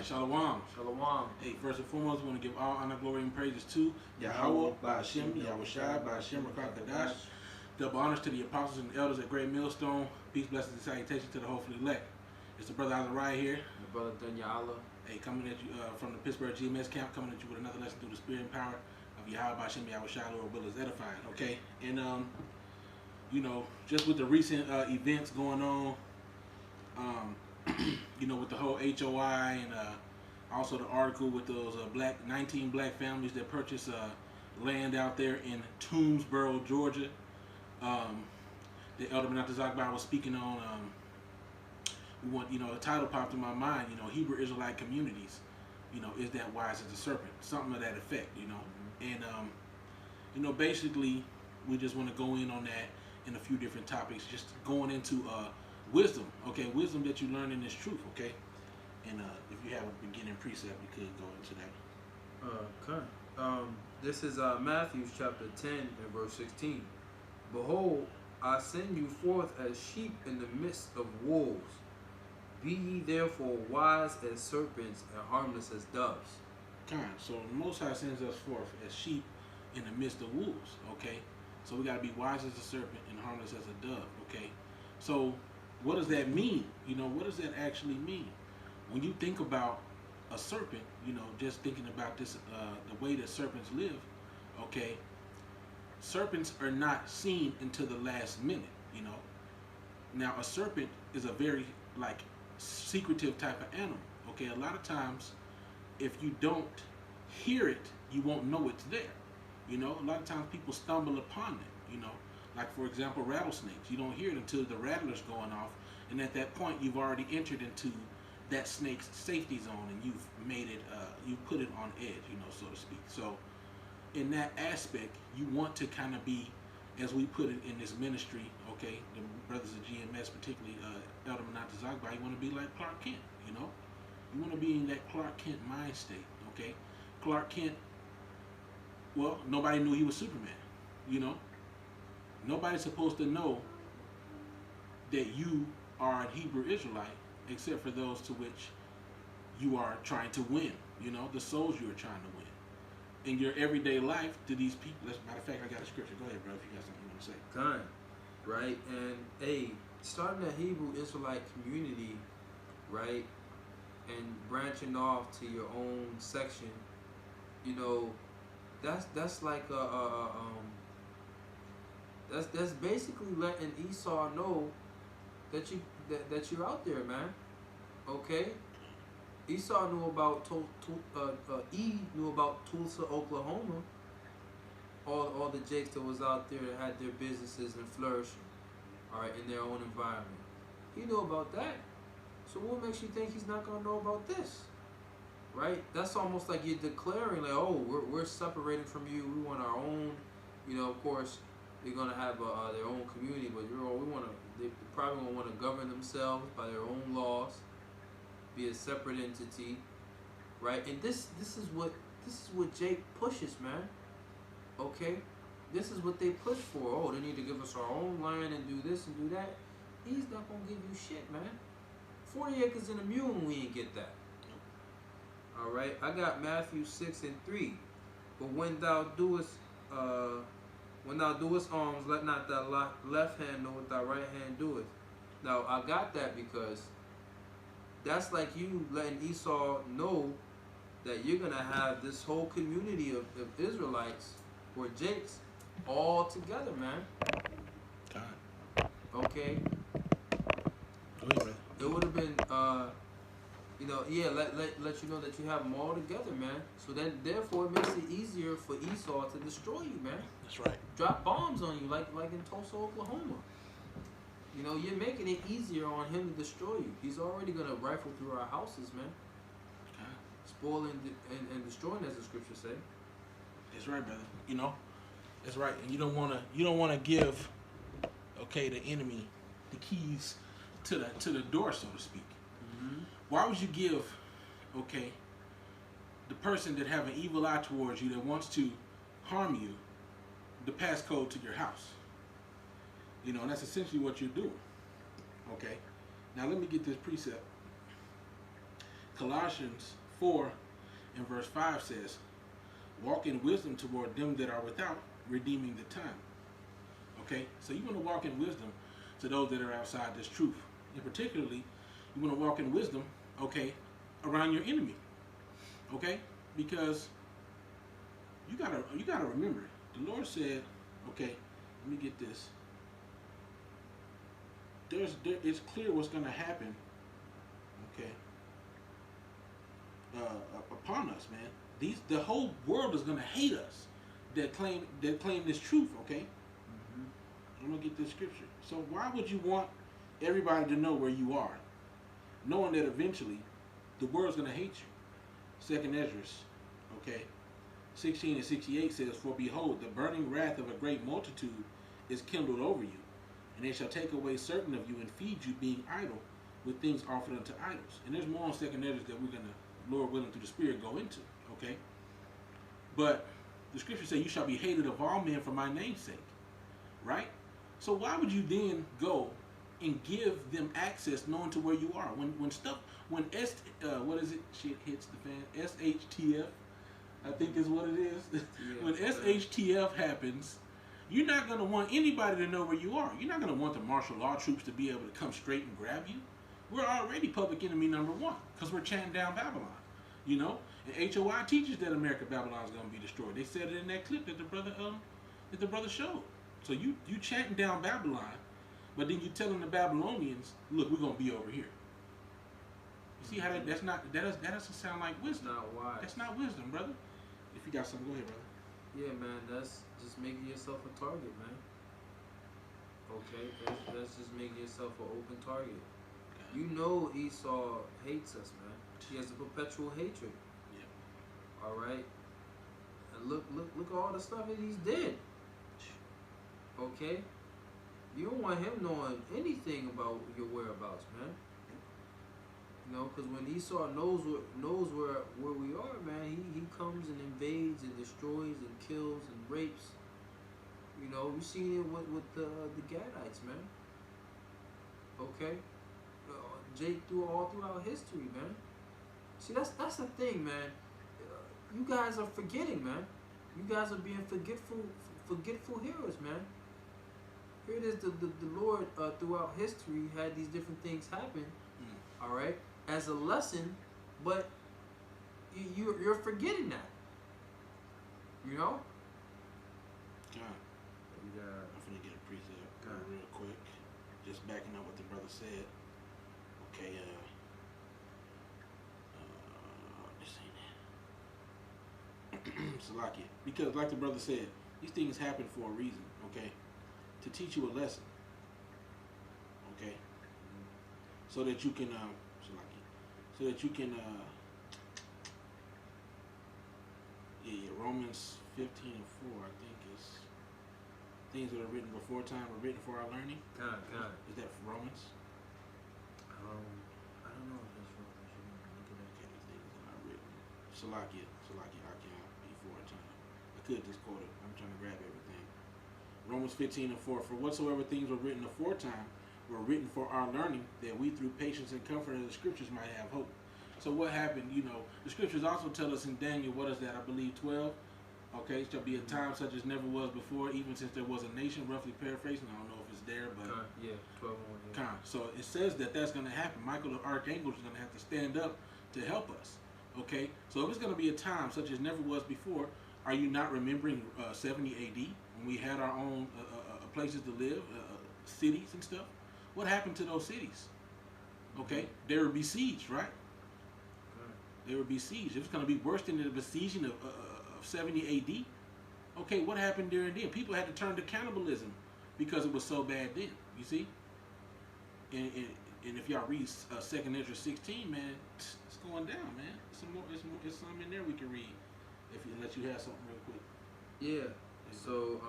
Shalom. Shalom. Hey, first and foremost, we want to give all honor, glory, and praises to Yahweh, Ba'ashem, Yahushai, Ba'ashem, Rakakadash. Double honors to the apostles and elders at Great Millstone. Peace, blessings, and salutations to the hopefully elect. It's the brother Azariah here. And the brother Dunya Allah. Hey, coming at you from the Pittsburgh GMS camp, coming at you with another lesson through the spirit and power of Yahweh, Ba'ashem, Yahushai, Lord will is edifying. Okay, and you know, just with the recent events going on, you know, with the whole HOI and also the article with those 19 black families that purchased land out there in Toomsboro, Georgia. The Elder Menachem Zagbar was speaking on, the title popped in my mind, you know, Hebrew Israelite Communities, you know, is that wise as a serpent? Something of that effect, you know. And, you know, basically, we just want to go in on that in a few different topics, just going into wisdom, okay, wisdom that you learn in this truth, okay. And if you have a beginning precept, you could go into that. Okay. This is Matthew chapter 10 and verse 16. Behold, I send you forth as sheep in the midst of wolves. Be ye therefore wise as serpents and harmless as doves. So the Most High sends us forth as sheep in the midst of wolves, okay? So we got to be wise as a serpent and harmless as a dove, okay? So what does that mean? You know, what does that actually mean? When you think about a serpent, you know, just thinking about this, the way that serpents live, okay, serpents are not seen until the last minute, you know. Now, a serpent is a very, like, secretive type of animal, okay. A lot of times, if you don't hear it, you won't know it's there, you know. A lot of times people stumble upon it, you know. Like, for example, rattlesnakes. You don't hear it until the rattler's going off, and at that point, you've already entered into that snake's safety zone, and you've made it, you put it on edge, you know, so to speak. So, in that aspect, you want to kind of be, as we put it in this ministry, okay, the brothers of GMS, particularly Elder Menachem Zagbar, you want to be like Clark Kent, you know? You want to be in that Clark Kent mind state, okay? Clark Kent, well, nobody knew he was Superman, you know? Nobody's supposed to know that you are a Hebrew Israelite except for those to which you are trying to win, you know, the souls you are trying to win. In your everyday life, to these people, matter of fact, I got a scripture. Go ahead, bro, if you got something you want to say. Kind, right? And, hey, starting a Hebrew Israelite community, right, and branching off to your own section, you know, that's like that's basically letting Esau know that you're out there, man. Okay. Esau knew about knew about Tulsa, Oklahoma. All the jakes that was out there that had their businesses and flourishing, all right, in their own environment. He knew about that. So what makes you think he's not gonna know about this? Right? That's almost like you're declaring, like, oh, we're separating from you. We want our own. You know, of course, they're gonna have their own community, but they probably gonna want to govern themselves by their own laws, be a separate entity, right? And this is what Jake pushes, man. Okay, this is what they push for. Oh, they need to give us our own land and do this and do that. He's not gonna give you shit, man. 40 acres and a mule, and we ain't get that. All right, I got Matthew 6 and 3. But when thou doest alms, let not thy left hand know what thy right hand doeth. Now, I got that because that's like you letting Esau know that you're going to have this whole community of Israelites or Jakes all together, man. Okay? It would have been, you know, yeah, let you know that you have them all together, man. So then, therefore, it makes it easier for Esau to destroy you, man. That's right. Drop bombs on you, like in Tulsa, Oklahoma. You know, you're making it easier on him to destroy you. He's already gonna rifle through our houses, man. Spoiling and destroying, as the scriptures say. That's right, brother. You know, that's right. And you don't wanna give, okay, the enemy the keys to the door, so to speak. Mm-hmm. Why would you give, okay, the person that have an evil eye towards you that wants to harm you the passcode to your house? You know, and that's essentially what you're doing. Okay. Now let me get this precept. Colossians 4 and verse 5 says, walk in wisdom toward them that are without, redeeming the time. Okay, so you want to walk in wisdom to those that are outside this truth. And particularly, you want to walk in wisdom, okay, around your enemy. Okay? Because you gotta remember, the Lord said, okay, let me get this. It's clear what's gonna happen, okay, upon us, man. The whole world is gonna hate us that claim this truth, okay? I'm gonna get this scripture. So why would you want everybody to know where you are, knowing that eventually the world's gonna hate you? Second Ezra, okay, 16 and 68 says, for behold, the burning wrath of a great multitude is kindled over you, and they shall take away certain of you and feed you, being idle, with things offered unto idols. And there's more on Second Ezra that we're gonna, Lord willing, through the Spirit, go into. Okay, but the scripture says, you shall be hated of all men for my name's sake. Right? So why would you then go and give them access, knowing to where you are? When what is it? Shit hits the fan. SHTF, I think is what it is. Yeah, when SHTF happens, you're not going to want anybody to know where you are. You're not going to want the martial law troops to be able to come straight and grab you. We're already public enemy number one because we're chanting down Babylon. You know, and HOI teaches that America Babylon is going to be destroyed. They said it in that clip that the brother showed. So you chanting down Babylon, but then you telling the Babylonians, look, we're gonna be over here. You see how that doesn't sound like wisdom. Not wise. That's not wisdom, brother. If you got something, go ahead, brother. Yeah, man, that's just making yourself a target, man. Okay, that's just making yourself an open target. Okay. You know Esau hates us, man. He has a perpetual hatred. Yeah. All right. And look at all the stuff that he's did. Okay, you don't want him knowing anything about your whereabouts, man. You know, because when Esau knows where we are, man, he comes and invades and destroys and kills and rapes. You know, we've seen it with the Gadites, man. Okay, Jake all throughout history, man. See, that's the thing, man. You guys are forgetting, man. You guys are being forgetful heroes, man. Here it is, the Lord throughout history had these different things happen, all right, as a lesson, but you're forgetting that, you know? God, I'm gonna get a precept real quick, just backing up what the brother said. Okay, this ain't it. Salakia, because like the brother said, these things happen for a reason, okay? To teach you a lesson, okay, so that you can, Romans 15 and 4, I think is things that are written before time are written for our learning. God. Is that Romans? I don't know if that's Romans. Look at that. Okay, these things that are written. Salakia, I can't before time. I could just quote it. I'm trying to grab everything. Romans 15 and 4, for whatsoever things were written aforetime were written for our learning, that we through patience and comfort of the scriptures might have hope. So what happened, you know, the scriptures also tell us in Daniel, what is that, I believe 12, okay, it shall be a time such as never was before, even since there was a nation, roughly paraphrasing, I don't know if it's there, but... Yeah, 12 1, yeah. So it says that that's going to happen. Michael the Archangel is going to have to stand up to help us, okay? So if it's going to be a time such as never was before, are you not remembering 70 AD, when we had our own places to live, cities and stuff? What happened to those cities? Okay, they were besieged, right? They were besieged. It was going to be worse than the besieging of 70 AD. Okay, what happened during then? People had to turn to cannibalism because it was so bad then. You see? And if y'all read 2nd Ezra 16, man, it's going down, man. It's some in there we can read. Unless you have something real quick. Yeah. So,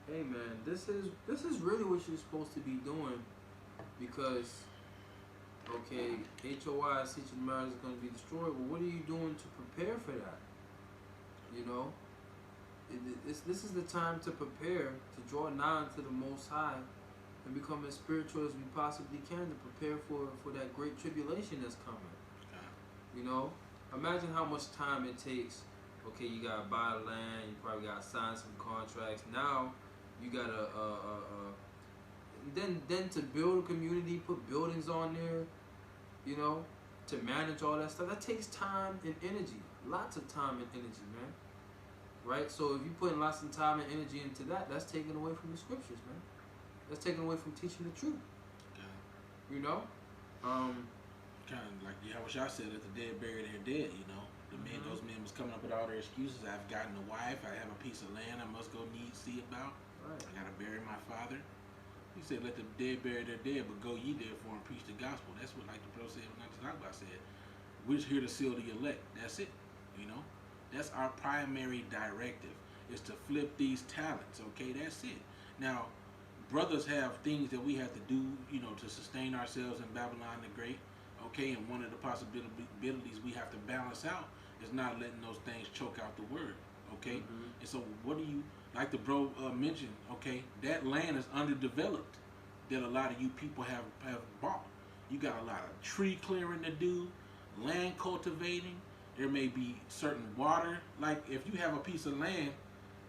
hey man, this is really what you're supposed to be doing, because okay, HOI is teaching marriage is going to be destroyed. Well, what are you doing to prepare for that? You know, this is the time to prepare, to draw nigh to the Most High, and become as spiritual as we possibly can to prepare for that great tribulation that's coming. You know, imagine how much time it takes. Okay, you gotta buy land, you probably gotta sign some contracts. Now you gotta then to build a community, put buildings on there, you know, to manage all that stuff. That takes time and energy, lots of time and energy, man. Right? So if you putting lots of time and energy into that, that's taken away from the scriptures, man. That's taken away from teaching the truth. Yeah. You know? Kind of like Yahushua said, "Let the dead bury their dead." You know, those men was coming up with all their excuses. I've gotten a wife. I have a piece of land. I must go see about. Right. I gotta bury my father. He said, "Let the dead bury their dead, but go ye therefore and preach the gospel." That's what, like the bro said, not to talk about said. We're just here to seal the elect. That's it. You know, that's our primary directive, is to flip these talents. Okay, that's it. Now, brothers have things that we have to do, you know, to sustain ourselves in Babylon the Great. Okay, and one of the possibilities we have to balance out is not letting those things choke out the word. Okay, and so what do you, like the bro mentioned? Okay, that land is underdeveloped that a lot of you people have bought. You got a lot of tree clearing to do, land cultivating. There may be certain water. Like if you have a piece of land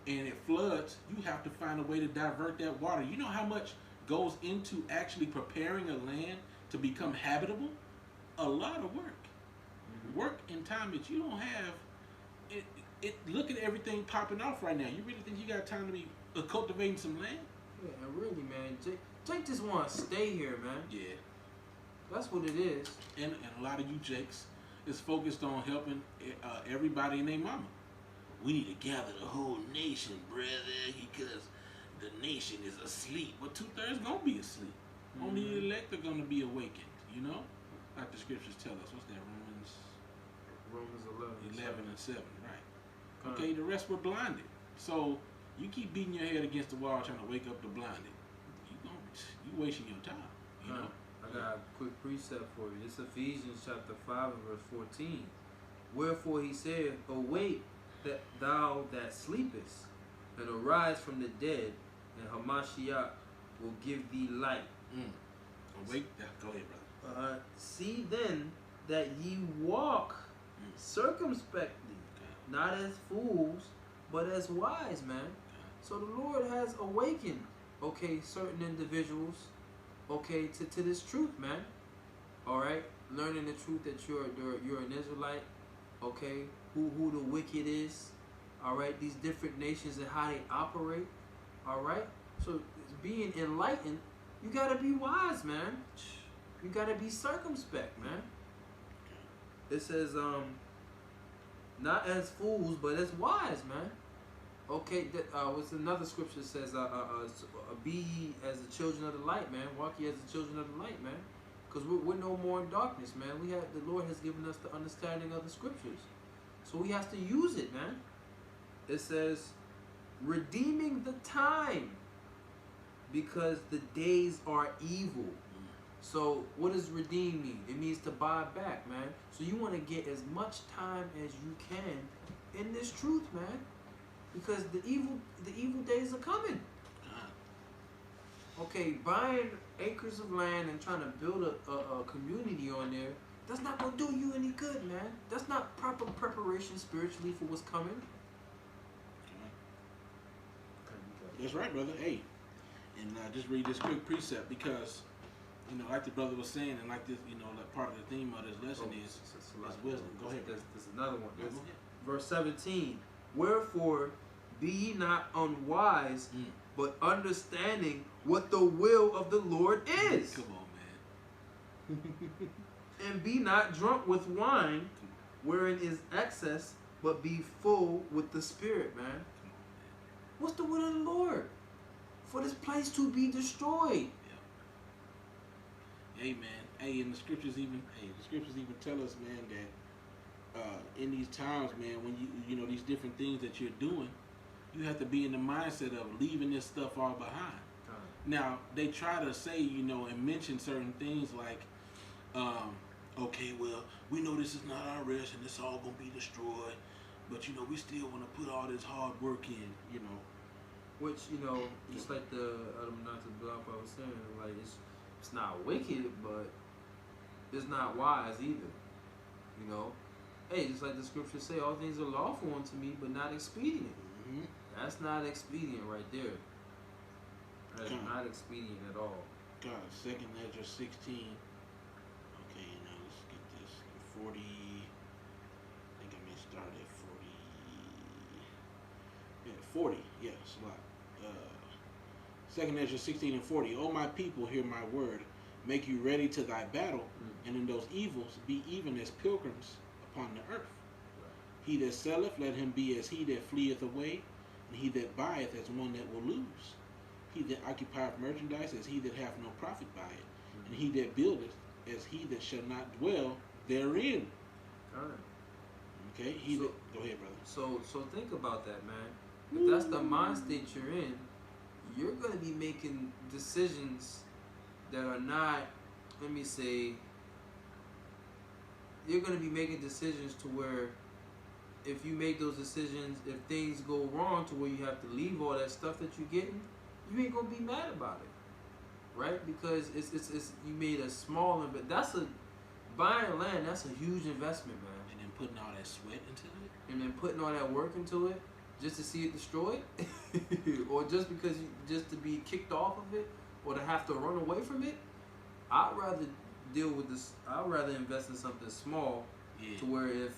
and it floods, you have to find a way to divert that water. You know how much goes into actually preparing a land to become habitable? A lot of work. Work in time that you don't have. Look at everything popping off right now. You really think you got time to be cultivating some land? Yeah, and really, man, Jake just want to stay here, man. Yeah. That's what it is. And a lot of you Jakes is focused on helping everybody and their mama. We need to gather the whole nation, brother, because the nation is asleep. Well, 2/3 gonna be asleep. Only the elect are gonna be awakened. You know, like the scriptures tell us. What's that? Romans 11 and 7, right? Okay, the rest were blinded. So you keep beating your head against the wall trying to wake up the blinded. You wasting your time. You know. I got a quick precept for you. It's Ephesians chapter 5 and verse 14. Wherefore he said, "Awake, that thou that sleepest, and arise from the dead, and Hamashiach will give thee light." Awake. Go ahead, brother. See then that ye walk circumspectly, not as fools, but as wise, man. So the Lord has awakened, okay, certain individuals, okay, to this truth, man. All right, learning the truth that you're an Israelite, okay, who the wicked is, all right, these different nations and how they operate, all right. So being enlightened, you gotta be wise, man. You gotta be circumspect, man. It says, not as fools, but as wise, man. Okay, what's another scripture says, be ye as the children of the light, man. Walk ye as the children of the light, man. Because we're no more in darkness, man. The Lord has given us the understanding of the scriptures. So we have to use it, man. It says, redeeming the time, because the days are evil. So what does redeem mean? It means to buy back, man. So you want to get as much time as you can in this truth, man, because the evil days are coming. Okay, buying acres of land and trying to build a community on there, that's not gonna do you any good, man. That's not proper preparation spiritually for what's coming. That's right, brother. Hey, and just read this quick precept because, you know, like the brother was saying, and like this, you know, like part of the theme of this lesson is wisdom. Go ahead. There's another one. Verse 17. Wherefore, be ye not unwise, but understanding what the will of the Lord is. Come on, man. And be not drunk with wine, wherein is excess, but be full with the Spirit, man. What's the will of the Lord? For this place to be destroyed. Hey, man. Hey, and the scriptures even tell us, man, that in these times, man, when you know these different things that you're doing, you have to be in the mindset of leaving this stuff all behind. Now, they try to say, you know, and mention certain things like, okay, well, we know this is not our rest and it's all going to be destroyed, but, you know, we still want to put all this hard work in, you know. which just like the not to block what I was saying, like it's not wicked, but it's not wise either. Hey, just like the scriptures say, all things are lawful unto me, but not expedient. Mm-hmm. That's not expedient right there. That's not expedient at all. God, 2nd Ezra 16. Okay, now let's get this. 40. I think I may start at 40. Yeah, 40. Yeah, it's a lot. 2nd Ezra 16 and 40. O my people, hear my word. Make you ready to thy battle, and in those evils be even as pilgrims upon the earth. Right. He that selleth, let him be as he that fleeth away, and he that buyeth as one that will lose. He that occupieth merchandise as he that hath no profit by it, and he that buildeth as he that shall not dwell therein. All right. Okay, go ahead, brother. So think about that, man. If that's the mind state you're in, you're going to be making decisions that are not, let me say, you're going to be making decisions to where if you make those decisions, if things go wrong to where you have to leave all that stuff that you're getting, you ain't going to be mad about it, right? Because it's you made a small, but buying land, that's a huge investment, man. And then putting all that sweat into it. And then putting all that work into it just to see it destroyed, or just to be kicked off of it, or to have to run away from it. I'd rather deal with this. I'd rather invest in something small, to where if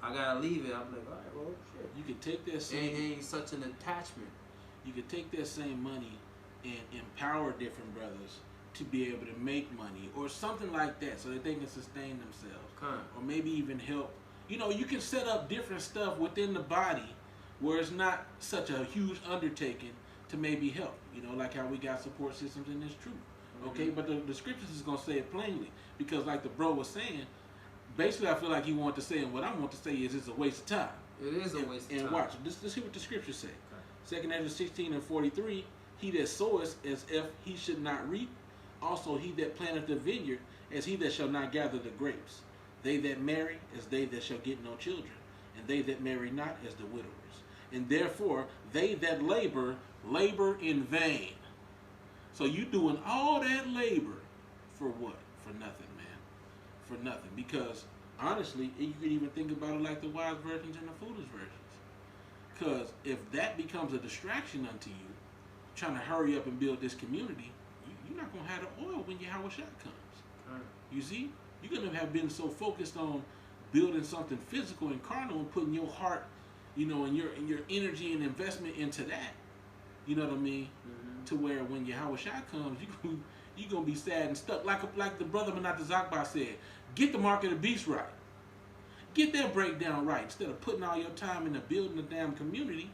I gotta leave it, I'm like, all right, well, shit. You could take that same. It ain't such an attachment. You could take that same money and empower different brothers to be able to make money or something like that, so that they can sustain themselves, or maybe even help. You can set up different stuff within the body where it's not such a huge undertaking to maybe help. Like how we got support systems in this truth. Okay, but the scriptures is gonna say it plainly, because like the bro was saying, basically I feel like he wanted to say, and what I want to say is it's a waste of time. It is a waste of time. And watch, let's hear what the scriptures say. 2nd Ezra 16 and 43. He that soweth as if he should not reap, also he that planteth the vineyard as he that shall not gather the grapes. They that marry as they that shall get no children, and they that marry not as the widowers. And therefore they that labor in vain. So you doing all that labor for what? For nothing, man. For nothing. Because honestly, you can even think about it like the wise virgins and the foolish virgins. Because if that becomes a distraction unto you, trying to hurry up and build this community, you're not going to have the oil when Yahweh Shah comes. You see? You're going to have been so focused on building something physical and carnal and putting your heart, and your energy and investment into that. You know what I mean? Mm-hmm. To where when Yahweh Shah comes, you're going to be sad and stuck. Like the brother Manat Zakba said, get the mark of the beast right. Get that breakdown right. Instead of putting all your time into building a damn community,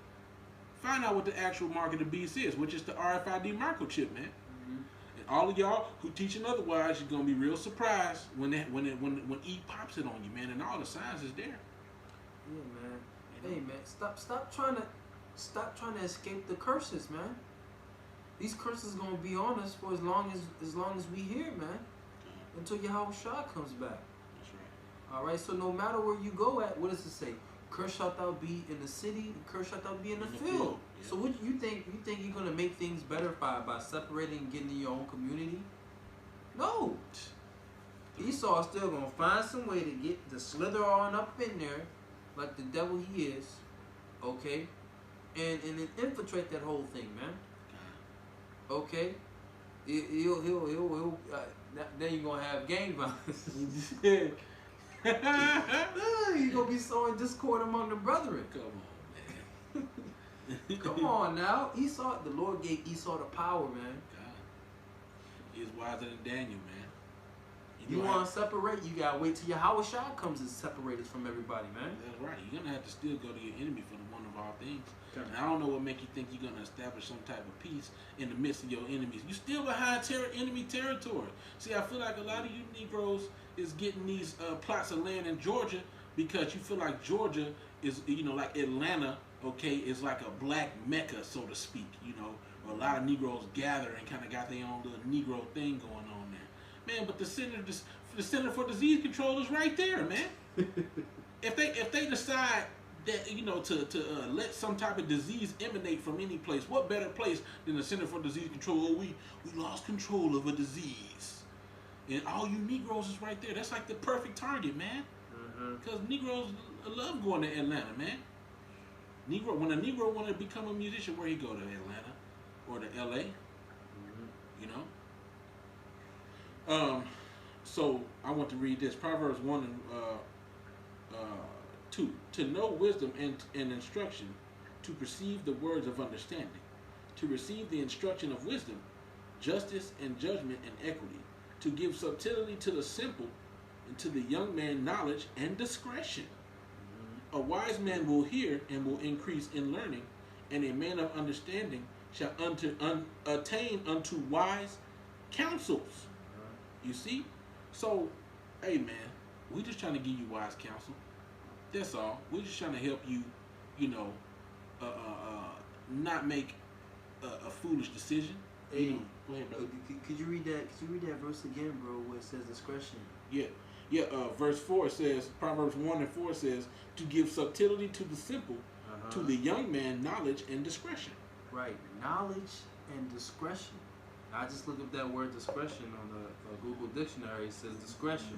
find out what the actual mark of the beast is, which is the RFID microchip, man. Mm-hmm. And all of y'all who teaching otherwise, you're gonna be real surprised when E pops it on you, man, and all the signs is there. Yeah, man. Hey, man, stop trying to escape the curses, man. These curses gonna be on us for as long as we here, man, until Yahweh Shah comes back. All right, so no matter where you go at, what does it say? Cursed shalt thou be in the city, and cursed shalt thou be in the field. Yeah. So what you think you're gonna make things better by separating and getting in your own community? No. Esau is still gonna find some way to slither on up in there, like the devil he is, okay, and then infiltrate that whole thing, man. Okay, he'll then you're gonna have gang violence. You're gonna be sowing discord among the brethren. Come on, man. Come on now. The Lord gave Esau the power, man. God. He's wiser than Daniel, man. You want to separate, you gotta wait till Yahweh Shah comes and separate us from everybody, man. That's right. You're gonna have to still go to your enemy for the one of all things. Okay. And I don't know what make you think you're gonna establish some type of peace in the midst of your enemies. You still behind enemy territory. See, I feel like a lot of you Negroes is getting these plots of land in Georgia because you feel like Georgia is, like Atlanta, okay, is like a black Mecca, so to speak, where a lot of Negroes gather and kind of got their own little Negro thing going on there. Man, but the Center for Disease Control is right there, man. If they decide that to let some type of disease emanate from any place. What better place than the Center for Disease Control? Oh, we lost control of a disease, and all you Negroes is right there. That's like the perfect target, man. Because Negroes love going to Atlanta, man. When a Negro want to become a musician, where he go, to Atlanta or to LA? You know. So I want to read this Proverbs 1 and 2. To know wisdom and instruction, to perceive the words of understanding, to receive the instruction of wisdom, justice and judgment and equity, to give subtlety to the simple, and to the young man knowledge and discretion. A wise man will hear and will increase in learning, and a man of understanding shall attain unto wise counsels. You see? So, hey man, we just trying to give you wise counsel. That's all. We're just trying to help you, not make a foolish decision. Hey, go ahead, brother. Could you read that? Could you read that verse again, bro? Where it says discretion. Yeah. Verse 4 says, Proverbs 1 and 4 says, to give subtlety to the simple, to the young man knowledge and discretion. Right, knowledge and discretion. I just looked up that word discretion on the Google dictionary. It says discretion,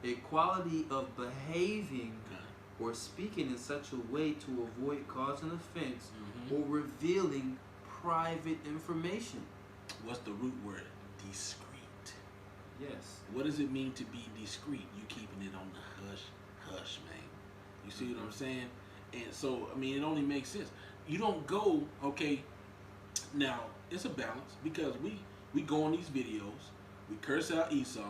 a quality of behaving or speaking in such a way to avoid causing offense or revealing private information. What's the root word? Discreet. Yes. What does it mean to be discreet? You keeping it on the hush, man. You see what I'm saying? And so, I mean, it only makes sense. You don't go, okay, now, it's a balance, because we go on these videos, we curse out Esau,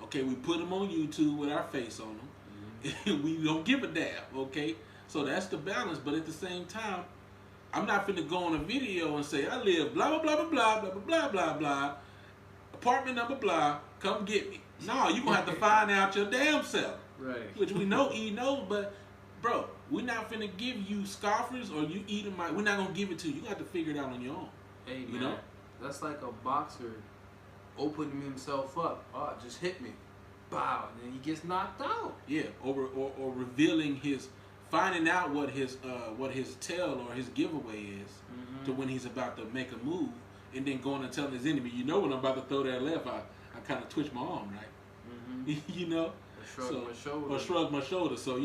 okay, we put them on YouTube with our face on them, and we don't give a damn, okay? So that's the balance, but at the same time, I'm not finna go on a video and say, I live blah, blah, blah, blah, blah, blah, blah, blah, blah, apartment number blah, come get me. No, you're gonna have to find out your damn self. Right. Which we know E knows, but bro, we're not finna give you scoffers or you Edomite. We're not gonna give it to you. You got to figure it out on your own. Hey man, you know? That's like a boxer opening himself up. Oh, just hit me. Bow, and then he gets knocked out. Yeah, or revealing finding out what his tell or his giveaway is to when he's about to make a move, and then going and telling his enemy, when I'm about to throw that left, I kind of twitch my arm, right? You know? Or shrug my shoulder. So,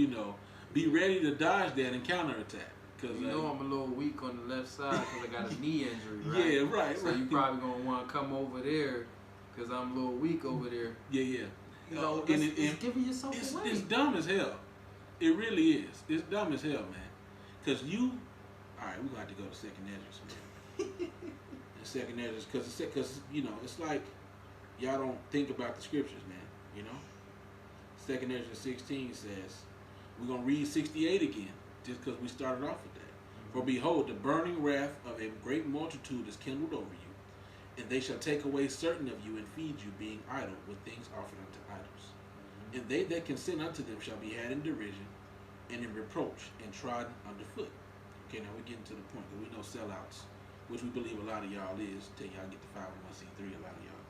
be ready to dodge that and counterattack. Cause I'm a little weak on the left side because I got a knee injury, right? Yeah, right. So you probably going to want to come over there because I'm a little weak over there. Yeah. It's giving yourself away. It's dumb as hell. It really is. It's dumb as hell, man. Because alright, we're going to have to go to second Ezra, man. Second Ezra, because it's like y'all don't think about the scriptures, man. Second Ezra 16 says, we're going to read 68 again, just because we started off with that. For behold, the burning wrath of a great multitude is kindled over you, and they shall take away certain of you and feed you, being idle with things offered unto idols. And they that consent unto them shall be had in derision and in reproach and trodden underfoot. Okay, now we're getting to the point, because we know sellouts, which we believe a lot of y'all is, till y'all get the 501c3, a lot of y'all.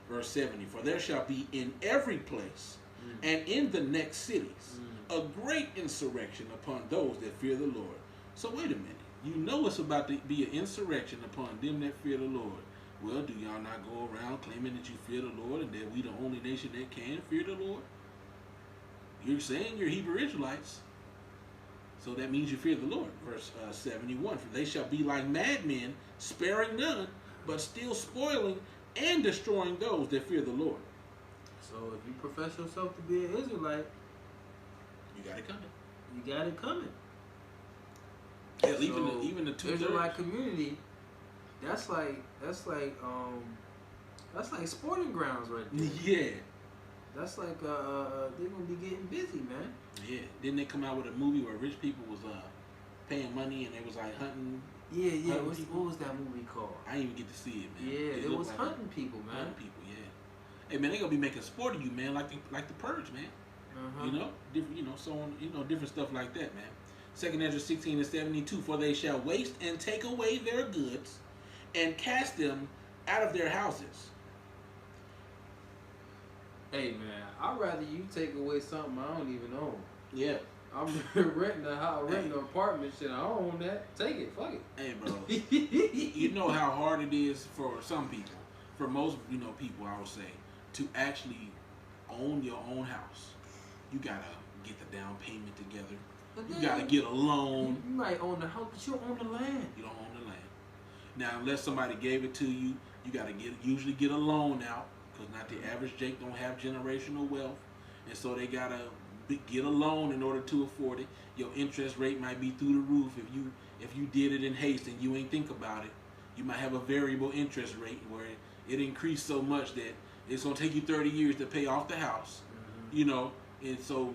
Verse 70, for there shall be in every place and in the next cities a great insurrection upon those that fear the Lord. So wait a minute. It's about to be an insurrection upon them that fear the Lord. Well, do y'all not go around claiming that you fear the Lord and that we the only nation that can fear the Lord? You're saying you're Hebrew Israelites. So that means you fear the Lord. Verse 71, for they shall be like madmen, sparing none, but still spoiling and destroying those that fear the Lord. So if you profess yourself to be an Israelite, you got it coming. You got it coming. Yeah, so even the two Israelite community, that's like sporting grounds right there. Yeah. That's like they're gonna be getting busy, man. Yeah. Didn't they come out with a movie where rich people was paying money and they was like hunting? Yeah. What was that movie called? I didn't even get to see it, man. Yeah, it was like hunting people, man. Hunting people, yeah. Hey man, they gonna be making sport of you, man, like the Purge, man. Different, so on, different stuff like that, man. 2 Ezra 16 and 72, for they shall waste and take away their goods and cast them out of their houses. Hey man, I'd rather you take away something I don't even own. Yeah. I'm renting a house, renting an apartment. Shit, I don't own that. Take it, fuck it. Hey, bro. You know how hard it is for some people, for most people, I would say, to actually own your own house. You gotta get the down payment together. You gotta get a loan. You might own the house, but you don't own the land. You don't own the land. Now, unless somebody gave it to you, you gotta usually get a loan out, because not the average Jake don't have generational wealth, and so they gotta get a loan in order to afford it. Your interest rate might be through the roof if you did it in haste and you ain't think about it. You might have a variable interest rate where it increased so much that it's gonna take you 30 years to pay off the house. And so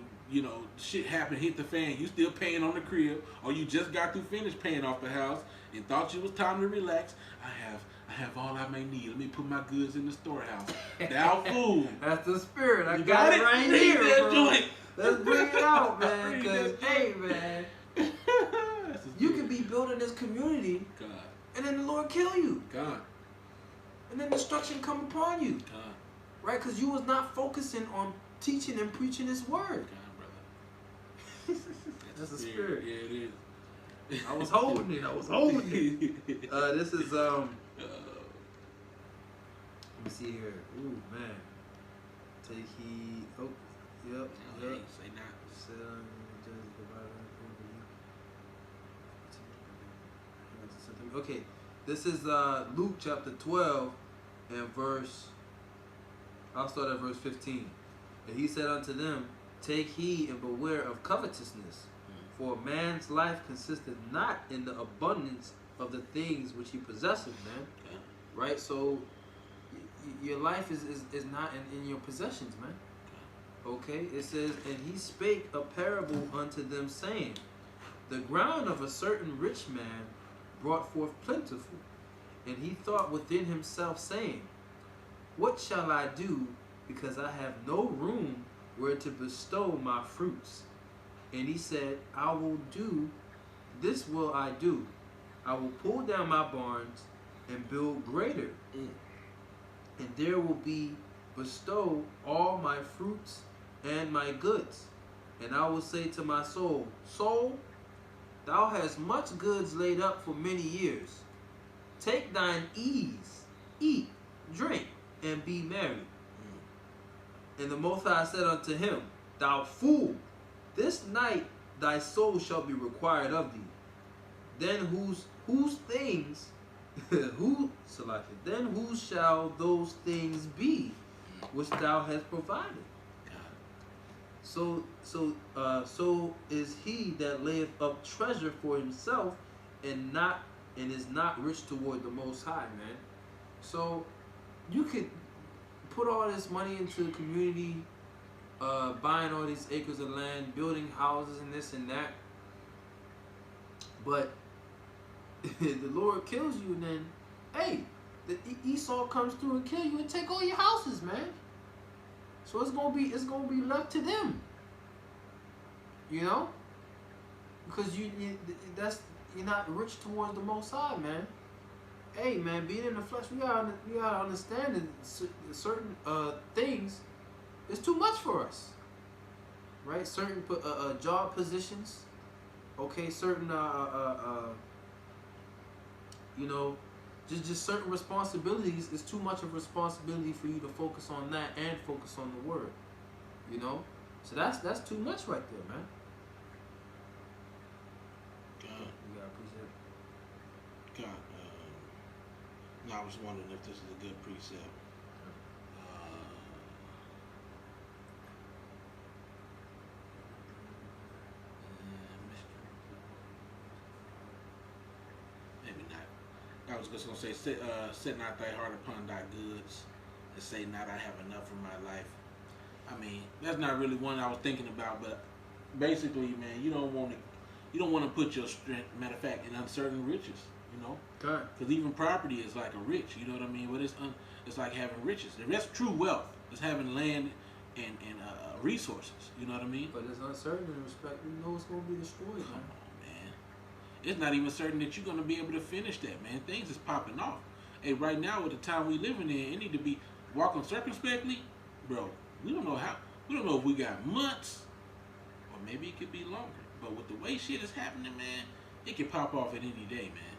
shit happened, hit the fan. You still paying on the crib, or you just got through finished paying off the house and thought it was time to relax. I have all I may need. Let me put my goods in the storehouse. Thou fool. That's the spirit. I You got it right here, bro. Joint. Let's bring it out, man. Because, hey, man, you can be building this community, God. and then the Lord kill you. God. And then destruction come upon you. God. Right? Because you was not focusing on teaching and preaching His word. God, brother. That's the spirit. Yeah, it is. I was holding it. This is, let me see here. Ooh, man. Take heed. Oh, yep. Say not. Okay, this is Luke chapter 12 and I'll start at verse 15. And he said unto them, take heed and beware of covetousness, for a man's life consisteth not in the abundance of the things which he possesseth, man. Right? So your life is not in your possessions, man. Okay? It says, and he spake a parable unto them, saying, the ground of a certain rich man brought forth plentiful. And he thought within himself, saying, what shall I do, because I have no room where to bestow my fruits? And he said, I will do, this will I do. I will pull down my barns and build greater. And there will be bestow all my fruits and my goods. And I will say to my soul, soul, thou hast much goods laid up for many years. Take thine ease, eat, drink, and be merry. And the Most High said unto him, thou fool, this night thy soul shall be required of thee. Then whose things, then whose shall those things be which thou hast provided? So is he that layeth up treasure for himself and is not rich toward the Most High, man. So you could put all this money into the community, buying all these acres of land, building houses and this and that, but the Lord kills you, and then hey, the Esau comes through and kill you and take all your houses, man. So it's gonna be left to them, because you're not rich towards the Most High, man. Hey, man, being in the flesh, we gotta understand that certain things is too much for us, right? Certain job positions, okay, certain just certain responsibilities is too much of responsibility for you to focus on that and focus on the word, So that's too much right there, man. You gotta appreciate it. God, I was wondering if this is a good precept. Maybe not. I was just gonna say, set not thy heart upon thy goods, and say not I have enough for my life. I mean, that's not really one I was thinking about, but basically, man, you don't want to put your strength, matter of fact, in uncertain riches, Okay. Because even property is like a rich, you know what I mean? But it's like having riches. That's true wealth. It's having land and resources, you know what I mean? But it's uncertain in respect, it's going to be destroyed, Come on, man. It's not even certain that you're going to be able to finish that, man. Things is popping off. Hey, right now, with the time we living in, it need to be walking circumspectly. Bro, we don't know if we got months or or maybe it could be longer. But with the way shit is happening, man, it can pop off at any day, man.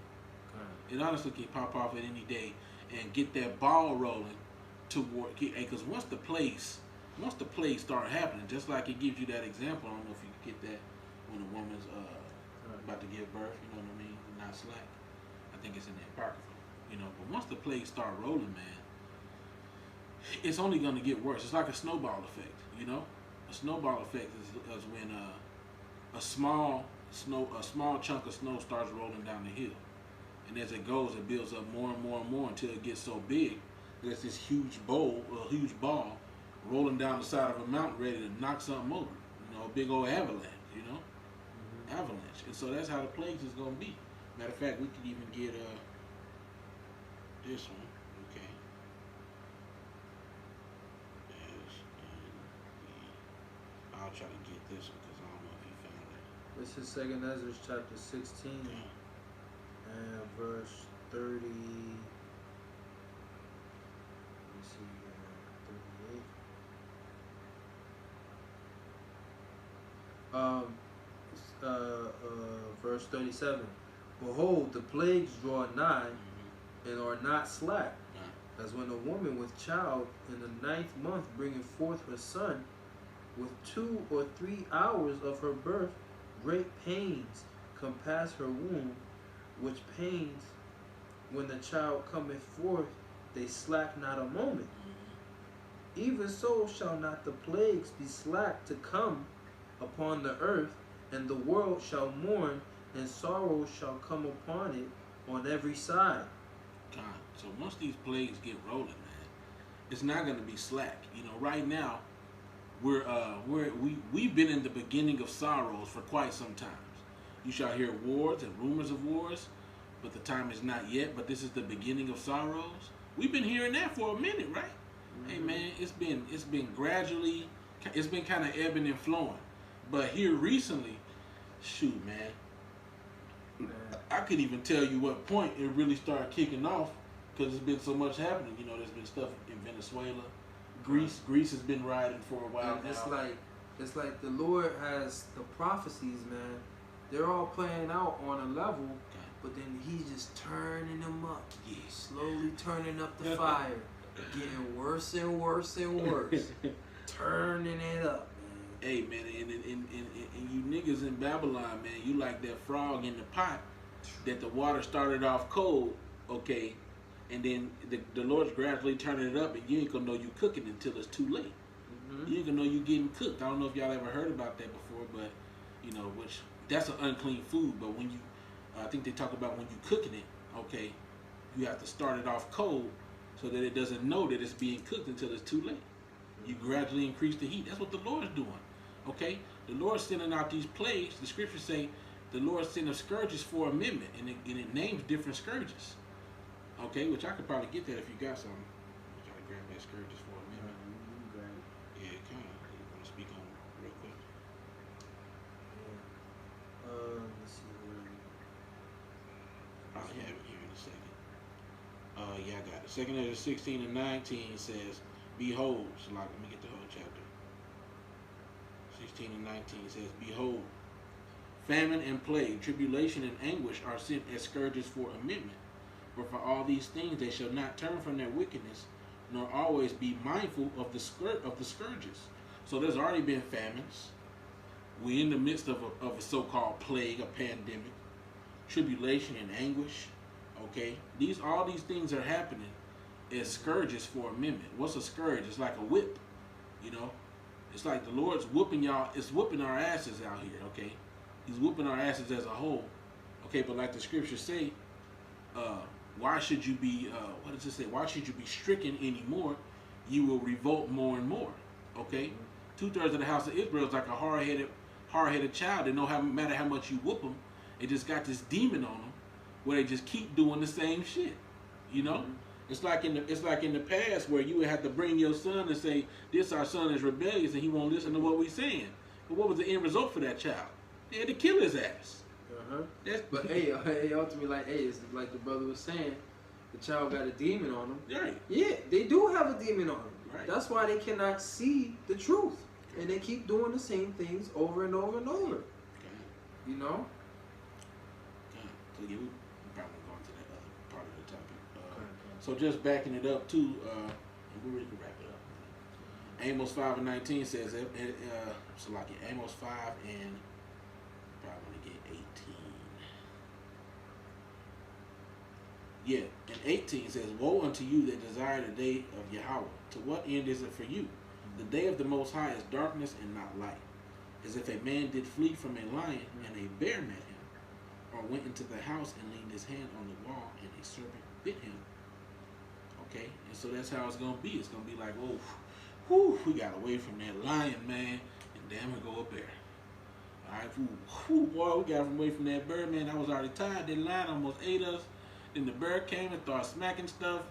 It honestly can pop off at any day and get that ball rolling toward. Because once the plays start happening, just like it gives you that example. I don't know if you can get that when a woman's about to give birth. You know what I mean? Not slack. I think it's in the Apocrypha. You know, but once the plays start rolling, man, it's only going to get worse. It's like a snowball effect. You know, a snowball effect is when a small chunk of snow starts rolling down the hill. And as it goes, it builds up more and more and more until it gets so big that it's this huge ball rolling down the side of a mountain ready to knock something over. You know, a big old avalanche, you know? Avalanche. And so that's how the plagues is going to be. Matter of fact, we could even get this one. Okay. I'll try to get this one because I don't know if you found it. This is 2nd Ezra chapter 16. And verse 30. Let me see, 38. Verse 37. Behold, the plagues draw nigh, and are not slack, as when a woman with child in the 9th month bringeth forth her son, with 2 or 3 hours of her birth, great pains compass her womb, which pains, when the child cometh forth, they slack not a moment. Even so shall not the plagues be slack to come upon the earth, and the world shall mourn, and sorrow shall come upon it on every side. God, so once these plagues get rolling, man, it's not going to be slack. You know, right now, we've been in the beginning of sorrows for quite some time. You shall hear wars and rumors of wars, but the time is not yet. But this is the beginning of sorrows. We've been hearing that for a minute, right? Hey, man, it's been gradually, it's been kind of ebbing and flowing. But here recently, shoot, man, I couldn't even tell you what point it really started kicking off because there's been so much happening. You know, there's been stuff in Venezuela, Greece has been riding for a while and now. It's like the Lord has the prophecies, man. They're all playing out on a level, but then He's just turning them up. Yeah. Slowly turning up the fire. Getting worse and worse and worse. Turning it up, man. Hey, man, and you niggas in Babylon, man, you like that frog in the pot that the water started off cold, okay, and then the Lord's gradually turning it up, and you ain't gonna know you cooking until it's too late. You ain't gonna know you getting cooked. I don't know if y'all ever heard about that before, but, you know, that's an unclean food, but when you, I think they talk about when you cooking it, okay, you have to start it off cold so that it doesn't know that it's being cooked until it's too late. You gradually increase the heat. That's what the Lord's doing, okay? The Lord's sending out these plagues. The scriptures say the Lord sending scourges for amendment, and it names different scourges, okay, which I could probably get that if you got some. I'll try to grab that scourges for amendment. Yeah, kind of. You want to speak on it real quick? Let's see where. I'll have it here in a second. Yeah, I got it. 2nd Ezra 16 and 19 says, behold, so like, let me get the whole chapter. 16 and 19 says, behold, famine and plague, tribulation and anguish are sent as scourges for amendment. For all these things they shall not turn from their wickedness, nor always be mindful of the scourges. So there's already been famines. We're in the midst of a so-called plague, a pandemic, tribulation and anguish. Okay, all these things are happening as scourges for amendment. What's a scourge? It's like a whip, you know. It's like the Lord's whooping y'all. It's whooping our asses out here. Okay, He's whooping our asses as a whole. Okay, but like the scriptures say, why should you be? What does it say? Why should you be stricken anymore? You will revolt more and more. Okay, 2/3 of the house of Israel is like a hard-headed child. They know no matter how much you whoop them, they just got this demon on them where they just keep doing the same shit. You know, it's like in the past where you would have to bring your son and say, "This our son is rebellious and he won't listen to what we're saying." But what was the end result for that child? They had to kill his ass. But hey, ultimately, like, it's like the brother was saying, the child got a demon on him. Right. Yeah, they do have a demon on them. Right. That's why they cannot see the truth. And they keep doing the same things over and over and over. Okay. You know? Okay. So yeah, we probably go into that other part of the topic. Okay. So just backing it up too, and we really can wrap it up. Amos 5:19 says, so like Amos 5 and probably want to get 18. Yeah, and 18 says, woe unto you that desire the day of Yahweh. To what end is it for you? The day of the Most High is darkness and not light. As if a man did flee from a lion and a bear met him, or went into the house and leaned his hand on the wall and a serpent bit him. Okay, and so that's how it's going to be. It's going to be like, oh, whew, we got away from that lion, man, and damn it go a bear. All right, whew, boy, we got away from that bear, man. I was already tired. That lion almost ate us. Then the bear came and started smacking stuff.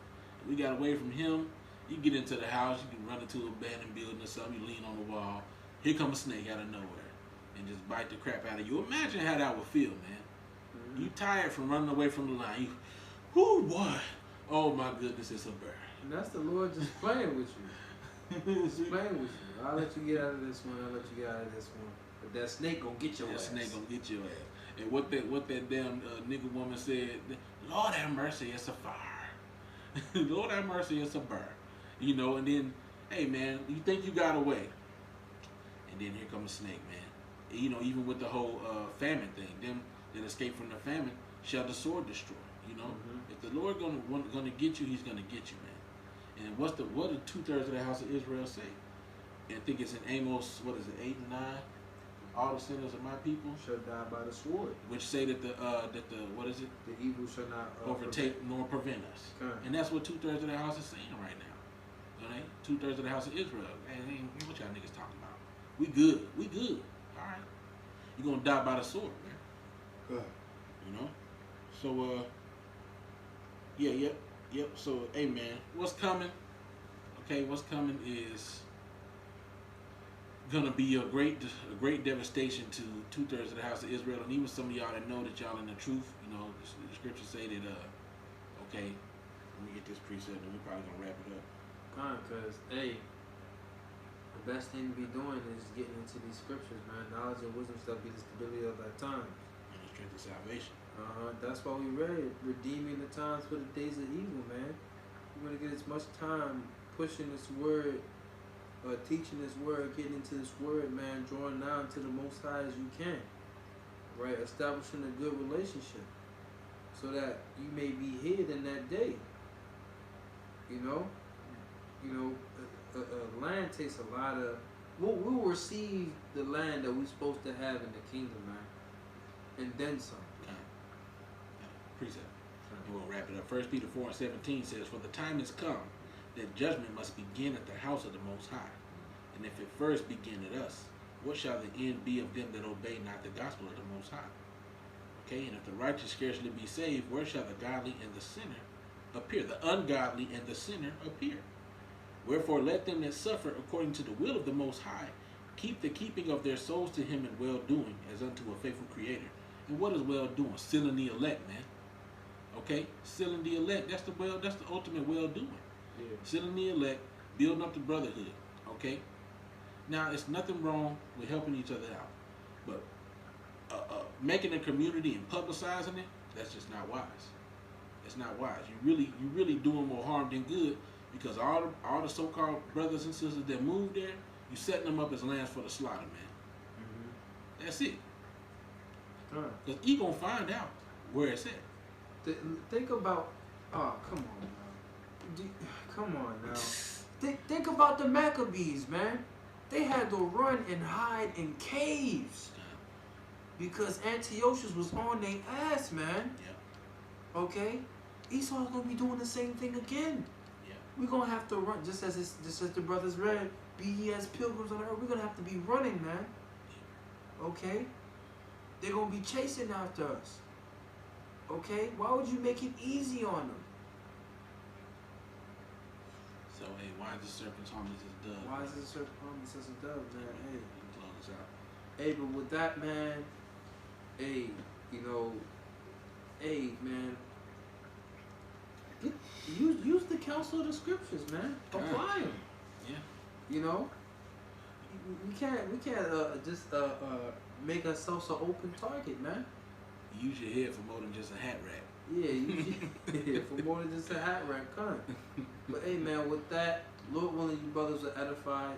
We got away from him. You get into the house, you can run into an abandoned building or something, you lean on the wall. Here comes a snake out of nowhere and just bite the crap out of you. Imagine how that would feel, man. Mm-hmm. You tired from running away from the lion. Whoo, boy. Oh, my goodness, it's a bear. And that's the Lord just playing with you. Just playing with you. I'll let you get out of this one. I'll let you get out of this one. But that snake gonna get your ass. That snake gonna get your ass. And what that damn nigga woman said, Lord have mercy, it's a fire. Lord have mercy, it's a bear. You know, and then, hey, man, you think you got away. And then here comes a snake, man. You know, even with the whole famine thing, them that escape from the famine shall the sword destroy. You know, if the Lord gonna get you, He's gonna get you, man. And what do 2/3 of the house of Israel say? And I think it's in Amos, 8 and 9. All the sinners of my people shall die by the sword. Which say that the what is it? The evil shall not overtake nor prevent us. Okay. And that's what 2/3 of the house is saying right now. Okay? 2/3 of the house of Israel. Hey, what y'all niggas talking about? We good. We good. All right. You're gonna die by the sword, man. Good. You know. So yep. So hey, man, what's coming? Okay, what's coming is gonna be a great devastation to 2/3 of the house of Israel, and even some of y'all that know that y'all in the truth. You know, the scriptures say that. Okay, let me get this precept, and we're probably gonna wrap it up. Because hey, the best thing to be doing is getting into these scriptures, man. Knowledge and wisdom shall be the stability of thy times. And the strength of salvation. That's why we read redeeming the times for the days of evil, man. We're gonna get as much time pushing this word. Teaching this word, getting into this word, man, drawing down to the Most High as you can, right? Establishing a good relationship so that you may be hid in that day. You know, land takes a lot of. We'll receive the land that we're supposed to have in the kingdom, man, and then some. Precept. And we'll wrap it up. 1 Peter 4:17 says, "For the time is come that judgment must begin at the house of the Most High. And if it first begin at us, what shall the end be of them that obey not the gospel of the Most High?" Okay, and if the righteous scarcely be saved, where shall the godly and the sinner appear? The ungodly and the sinner appear. Wherefore let them that suffer according to the will of the Most High keep the keeping of their souls to Him in well-doing, as unto a faithful Creator. And what is well-doing? Sealing the elect, man. Okay, sealing the elect. That's the ultimate well-doing. Yeah. Sealing the elect, building up the brotherhood. Okay. Now, it's nothing wrong with helping each other out, but making a community and publicizing it, that's just not wise. It's not wise. You really doing more harm than good, because all the so-called brothers and sisters that move there, you setting them up as lambs for the slaughter, man. Mm-hmm. That's it. Because he gonna find out where it's at. Think about. Oh, come on now. Come on now. Think about the Maccabees, man. They had to run and hide in caves because Antiochus was on their ass, man. Yeah. Okay? Esau's gonna be doing the same thing again. Yeah. We're gonna have to run, just as the brothers read, be ye as pilgrims on earth. We're gonna have to be running, man. Okay? They're gonna be chasing after us. Okay? Why would you make it easy on them? So, hey, why is the serpent's harmless as a dove? Why is the serpent harmless as a dove, man? Hey. Close out. Hey, but with that, man, hey, man, use the counsel of the scriptures, man. Apply them. Yeah. You know? we can't just make ourselves an open target, man. You use your head for more than just a hat rack. Yeah, yeah, for more than just a hat rack, cunt. But hey, man, with that, Lord willing, you brothers are edified.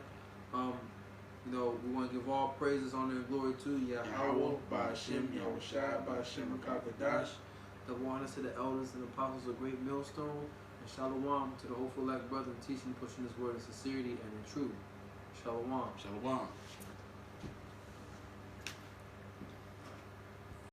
You know, we want to give all praises, honor, and glory to Yahweh, by Hashem, Yahushua, by Hashem, Kakadash. The honors to the elders and apostles of Great Millstone, and Shalom to the hopeful elect brother teaching, pushing his word in sincerity and in truth. Shalom. Shalom.